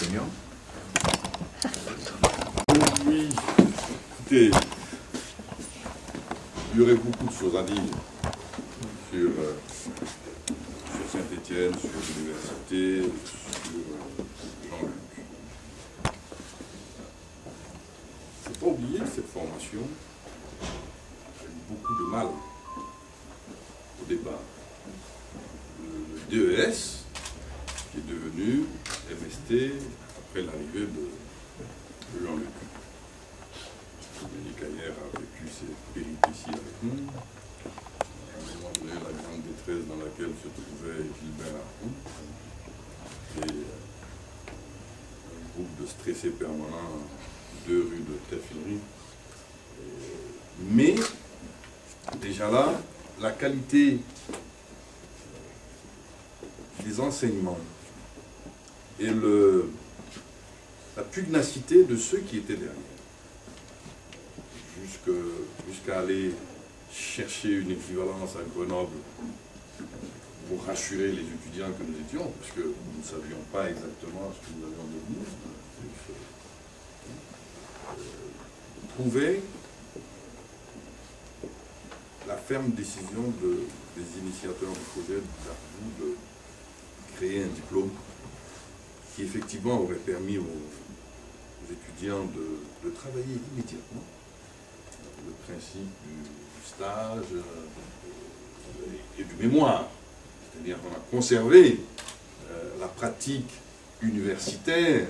enseignants. Oui, écoutez, il y aurait beaucoup de choses à dire sur Saint-Étienne, sur l'université, sur Jean-Luc. Il ne faut pas oublier que cette formation a eu beaucoup de mal au départ. Le DES, qui est devenu MST après l'arrivée de Jean-Luc. Dominique Ayer a vécu ses péripéties avec nous. À un moment donné, la grande détresse dans laquelle se trouvait Gilbert Arroux et un groupe de stressés permanents, 2 rue de Teffinerie. Mais, déjà là, la qualité des enseignements et la pugnacité de ceux qui étaient derrière, jusqu'à aller chercher une équivalence à Grenoble pour rassurer les étudiants que nous étions, parce que nous ne savions pas exactement ce que nous allions devenir, prouver la ferme décision des initiateurs du projet d'Arroux de créer un diplôme qui effectivement aurait permis aux étudiants de travailler immédiatement. Le principe du stage et du mémoire. C'est-à-dire qu'on a conservé la pratique universitaire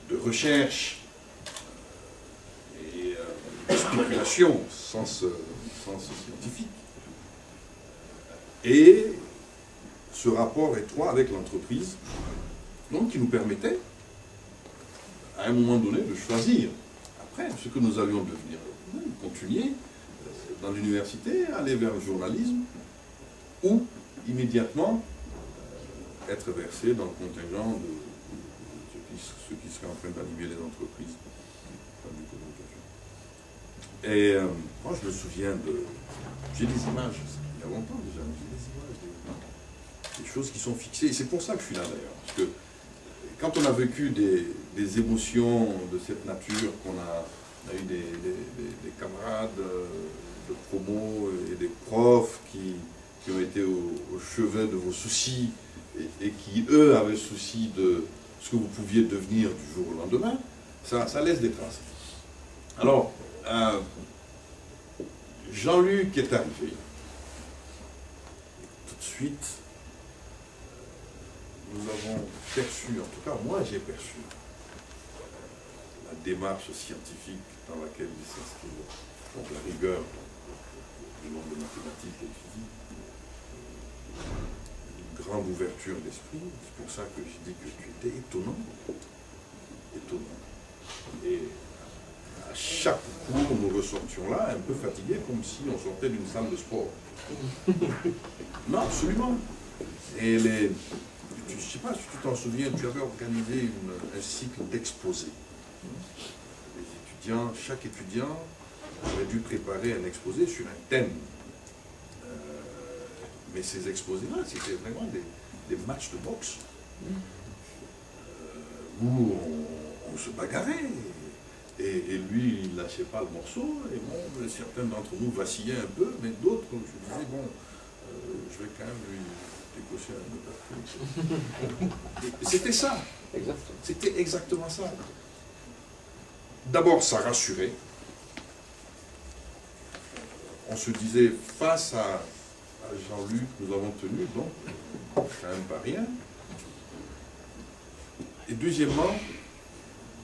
de recherche et de spéculation, sens scientifique. Et ce rapport étroit avec l'entreprise, donc qui nous permettait, à un moment donné, de choisir après ce que nous allions devenir. Continuer dans l'université, aller vers le journalisme, ou immédiatement être versé dans le contingent de ceux qui seraient en train d'animer les entreprises de communication. Et moi je me souviens j'ai des images, il y a longtemps déjà, j'ai des images, des choses qui sont fixées, et c'est pour ça que je suis là d'ailleurs, parce que quand on a vécu des émotions de cette nature, qu'on a eu des camarades de promo et des profs qui ont été au chevet de vos soucis et qui, eux, avaient souci de ce que vous pouviez devenir du jour au lendemain, ça laisse des traces. Alors, Jean-Luc est arrivé. Tout de suite, nous avons perçu, en tout cas moi j'ai perçu, la démarche scientifique dans laquelle il s'inscrit, donc la rigueur du monde de mathématiques et de physique, une grande ouverture d'esprit. C'est pour ça que je dis que tu étais étonnant. Étonnant. Et à chaque cours, nous ressortions là, un peu fatigués, comme si on sortait d'une salle de sport. Non, absolument. Et je ne sais pas si tu t'en souviens, tu avais organisé un cycle d'exposés. Les étudiants, chaque étudiant avait dû préparer un exposé sur un thème. Mais ces exposés-là, c'était vraiment des matchs de boxe où on se bagarrait. Et lui, il ne lâchait pas le morceau. Et bon, certains d'entre nous vacillaient un peu, mais d'autres, je disais, bon, je vais quand même lui décocher un peu. C'était ça. C'était exactement ça. D'abord, ça rassurait. On se disait, face à Jean-Luc, nous avons tenu, donc, quand même pas rien. Et deuxièmement,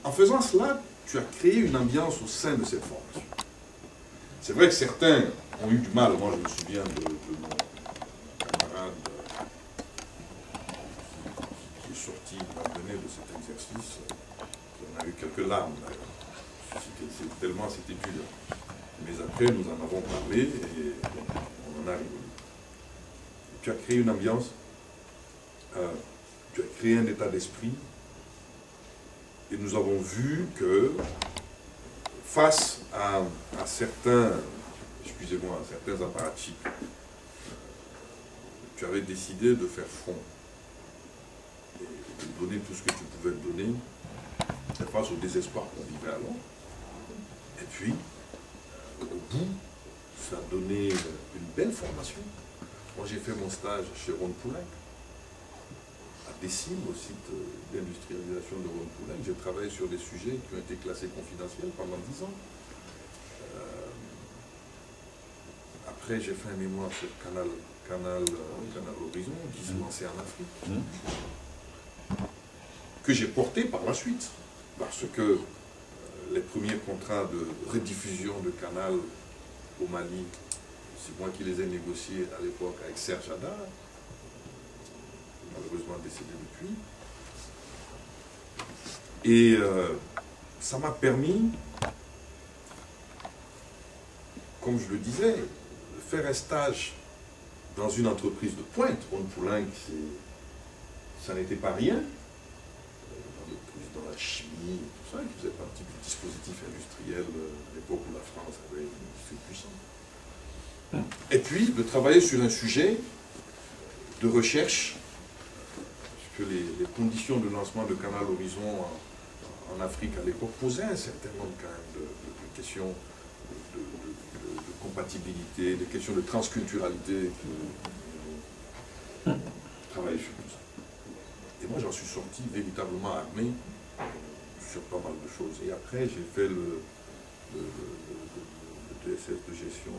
en faisant cela, tu as créé une ambiance au sein de cette formation. C'est vrai que certains ont eu du mal. Moi, je me souviens de mon camarade qui est sorti donné de cet exercice. On a eu quelques larmes, d'ailleurs. C'était dur. Mais après, nous en avons parlé et on en a rigolé. Tu as créé une ambiance, tu as créé un état d'esprit, et nous avons vu que face à certains, excusez-moi, à certains apparatchiks, tu avais décidé de faire front. Et donner tout ce que tu pouvais donner face au désespoir qu'on vivait alors. Et puis, au bout, ça a donné une belle formation. Moi, j'ai fait mon stage chez Ron Poulenc, à Décime, au site d'industrialisation de Ron Poulenc. J'ai travaillé sur des sujets qui ont été classés confidentiels pendant 10 ans. Après, j'ai fait un mémoire sur Canal Horizon, qui se lançait en Afrique, que j'ai porté par la suite, parce que les premiers contrats de rediffusion de Canal au Mali, c'est moi qui les ai négociés à l'époque avec Serge Hadar, malheureusement décédé depuis. Et ça m'a permis, comme je le disais, de faire un stage dans une entreprise de pointe. Ron Poulenc, ça n'était pas rien. Dans la chimie, tout ça, qui faisait partie du dispositif industriel à l'époque où la France avait une industrie puissante. Et puis, de travailler sur un sujet de recherche, puisque les conditions de lancement de Canal Horizon en Afrique à l'époque posaient un certain nombre quand même de questions de compatibilité, des questions de transculturalité. Travailler sur tout ça. Et moi, j'en suis sorti véritablement armé sur pas mal de choses. Et après, j'ai fait le DSS de gestion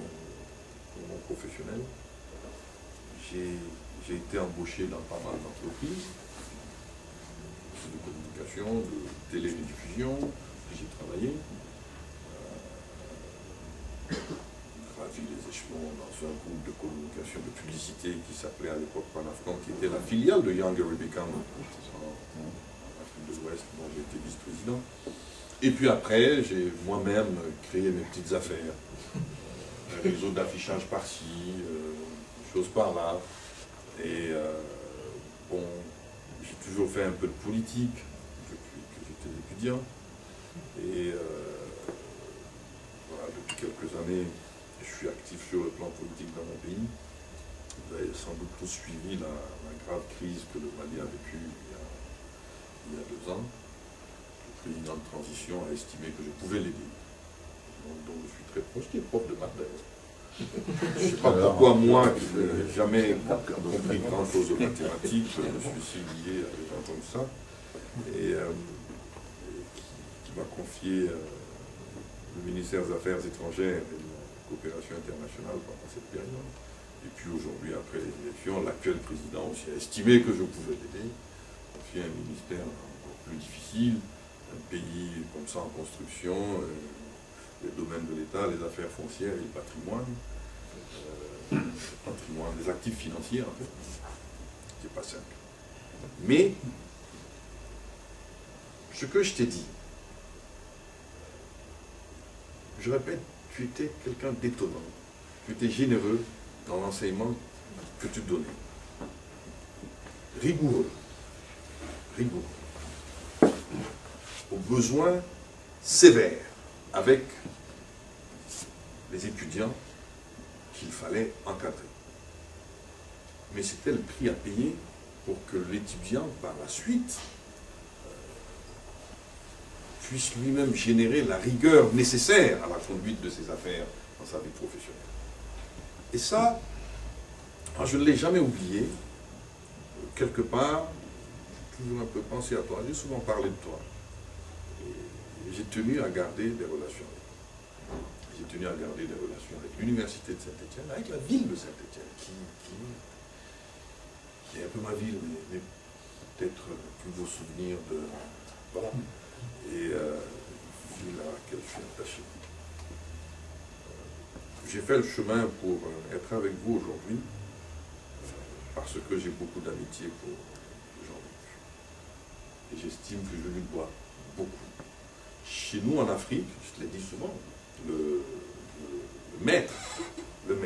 pour mon professionnel. J'ai été embauché dans pas mal d'entreprises, de communication, de télédiffusion, j'ai travaillé. Gravi les échelons dans un groupe de communication de publicité qui s'appelait à l'époque Panafrican, qui était la filiale de Young Arabican en Afrique de l'Ouest, dont j'ai été vice-président. Et puis après, j'ai moi-même créé mes petites affaires. Un réseau d'affichage par-ci, choses par-là. Et bon, j'ai toujours fait un peu de politique depuis que j'étais étudiant. Et voilà, depuis quelques années, je suis actif sur le plan politique dans mon pays. Vous avez sans doute tous suivi la grave crise que le Mali a vécue il y a 2 ans. Le président de transition a estimé que je pouvais l'aider. Donc je suis très proche, qui est prof de maths d'ailleurs. Je ne sais pas pourquoi moi, qui n'ai jamais compris grand chose aux mathématiques, je me suis si lié à des gens comme ça, et qui m'a confié le ministère des Affaires étrangères et de la coopération internationale pendant cette période. Et puis aujourd'hui, après les élections, l'actuel président aussi a estimé que je pouvais l'aider. Confier un ministère encore plus difficile, un pays comme ça en construction, les domaines de l'État, les affaires foncières et le patrimoine, les actifs financiers en fait. C'est pas simple. Mais, ce que je t'ai dit, je répète, tu étais quelqu'un d'étonnant. Tu étais généreux dans l'enseignement que tu donnais. Rigoureux. Rigoureux. Au besoin sévère avec les étudiants qu'il fallait encadrer. Mais c'était le prix à payer pour que l'étudiant, par la suite, puisse lui-même générer la rigueur nécessaire à la conduite de ses affaires dans sa vie professionnelle. Et ça, je ne l'ai jamais oublié. Quelque part, j'ai toujours un peu pensé à toi, j'ai souvent parlé de toi. Et j'ai tenu à garder des relations avec toi. J'ai tenu à garder des relations avec l'université de Saint-Étienne, avec la ville de Saint-Étienne, qui est un peu ma ville, mais peut-être plus vos souvenirs de... Voilà. Et ville à laquelle je suis attaché. J'ai fait le chemin pour être avec vous aujourd'hui, parce que j'ai beaucoup d'amitié pour Jean-Luc. Et j'estime que je lui dois beaucoup. Chez nous en Afrique, je te l'ai dit souvent, le maître, le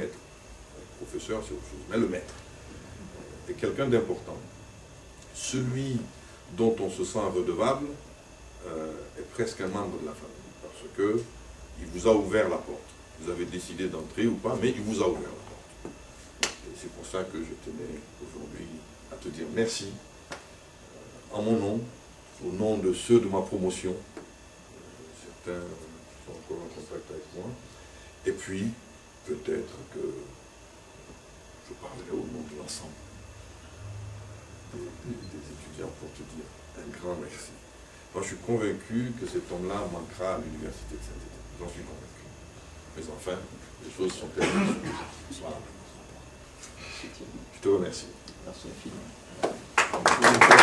professeur c'est autre chose, mais le maître est quelqu'un d'important. Celui dont on se sent redevable est presque un membre de la famille, parce qu'il vous a ouvert la porte. Vous avez décidé d'entrer ou pas, mais il vous a ouvert la porte. Et c'est pour ça que je tenais aujourd'hui à te dire merci en mon nom, au nom de ceux de ma promotion. Certains sont encore en contact avec moi. Et puis, peut-être que je parlerai au nom de l'ensemble des étudiants pour te dire un grand merci. Moi, je suis convaincu que cet homme-là manquera à l'université de Saint-Étienne. J'en suis convaincu. Mais enfin, les choses sont telles que voilà. Je te remercie. Merci infiniment.